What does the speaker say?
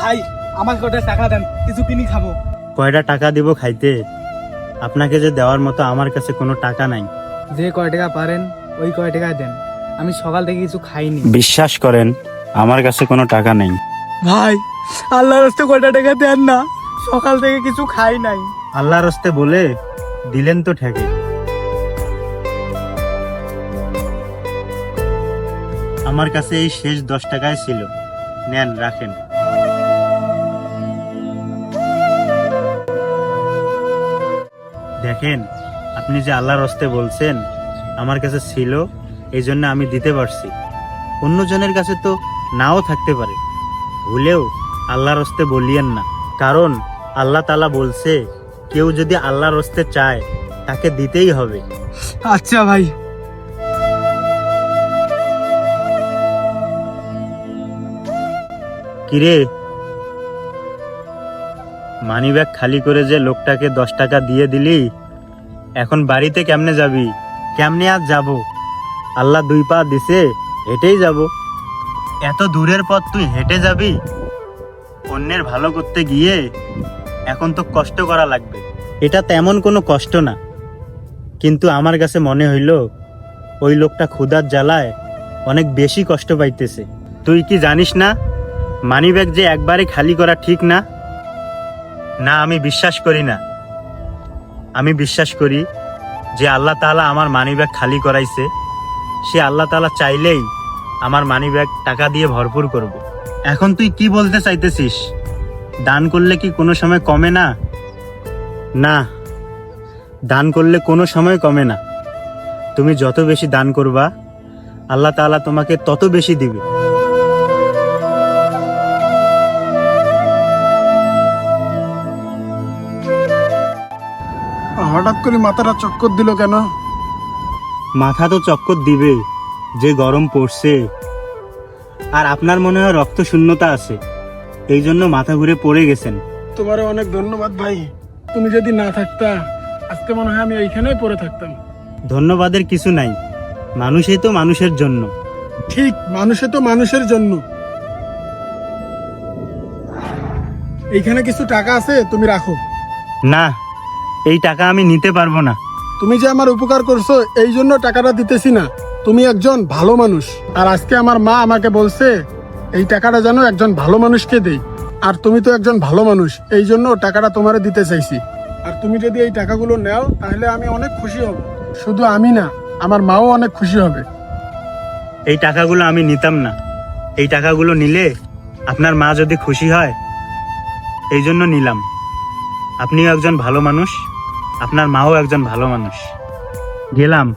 ভাই আমাকে কটা টাকা দেন, কিছু কিনি খাবো। কয়টা টাকা দিব খাইতে? আপনাকে যে দেওয়ার মতো আমার কাছে কোনো টাকা নাই। যে কয় টাকা পারেন ওই কয় টাকা দেন, আমি সকাল থেকে কিছু খাইনি। বিশ্বাস করেন আমার কাছে কোনো টাকা নেই। ভাই আল্লাহর রাস্তে কয়টা টাকা দেন না, সকাল থেকে কিছু খাই নাই। আল্লাহর হস্তে বলে দিলেন তো ঠেকে। আমার কাছে এই শেষ 10 টাকায় ছিল, নেন রাখেন। দেখেন, আপনি যে আল্লাহর হস্তে বলছেন আমার কাছে ছিল, এই জন্য আমি দিতে পারছি। অন্যজনের কাছে তো নাও থাকতে পারে, ভুলেও আল্লাহর হস্তে বলিয়েন না। কারণ আল্লাহ তাআলা বলছে কেউ যদি আল্লাহর হস্তে চায় তাকে দিতেই হবে। আচ্ছা ভাই। কিরে, মানিব্যাগ খালি করে যে লোকটাকে 10 টাকা দিয়ে দিলি, এখন বাড়িতে কেমনে যাবি? কেমনে আজ যাব? আল্লাহ 2 পা দিছে, হেঁটেই যাব। এত দূরের পথ তুই হেঁটে যাবি? অন্যের ভালো করতে গিয়ে এখন তো কষ্ট করা লাগবে। এটা তেমন কোনো কষ্ট না, কিন্তু আমার কাছে মনে হইল ওই লোকটা ক্ষুধার জ্বালায় অনেক বেশি কষ্ট পাইতেছে। তুই কি জানিস না মানিব্যাগ যে একবারে খালি করা ঠিক না? না, আমি বিশ্বাস করি না। আমি বিশ্বাস করি যে আল্লাহ তাআলা আমার মানিব্যাগ খালি করাইছে, সে আল্লাহ তাআলা চাইলেই আমার মানিব্যাগ টাকা দিয়ে ভরপুর করবে। এখন তুই কি বলতে চাইতেছিস? দান করলে কি কোনো সময় কমে না? না, দান করলে কোনো সময় কমে না। তুমি যত বেশি দান করবা আল্লাহ তাআলা তোমাকে তত বেশি দিবে। হঠাৎ করে মাথাটা চক্কর দিল কেন? মাথা তো চক্কর দিবে, যে গরম পড়ছে। আর আপনার মনে হয় রক্ত শূন্যতা আছে, এই জন্য মাথা ঘুরে পড়ে গেছেন। তোমার অনেক ধন্যবাদ ভাই, তুমি যদি না থাকতা আজকে মনে হয় আমি এইখানেই পড়ে থাকতাম। ধন্যবাদের কিছু নাই, মানুষই তো মানুষের জন্য। ঠিক, মানুষে তো মানুষের জন্য। এইখানে কিছু টাকা আছে, তুমি রাখো। না, এই টাকা আমি নিতে পারবো না। তুমি যে আমার উপকার করছো এই জন্য টাকাটা দিতেছি না, তুমি একজন ভালো মানুষ। আর আজকে আমার মা আমাকে বলছে এই টাকাটা যেন একজন ভালো মানুষকে দেই, আর তুমি তো একজন ভালো মানুষ, এই জন্য টাকাটা তোমারে দিতে চাইছি। আর তুমি যদি এই টাকাগুলো নাও তাহলে আমি অনেক খুশি হব। শুধু আমি না, আমার মাও অনেক খুশি হবে। এই টাকাগুলো আমি নিতাম না। এই টাকাগুলো নিলে আপনার মা যদি খুশি হয়, এই জন্য নিলাম। আপনিও একজন ভালো মানুষ, আপনার মাও একজন ভালো মানুষ। গেলাম।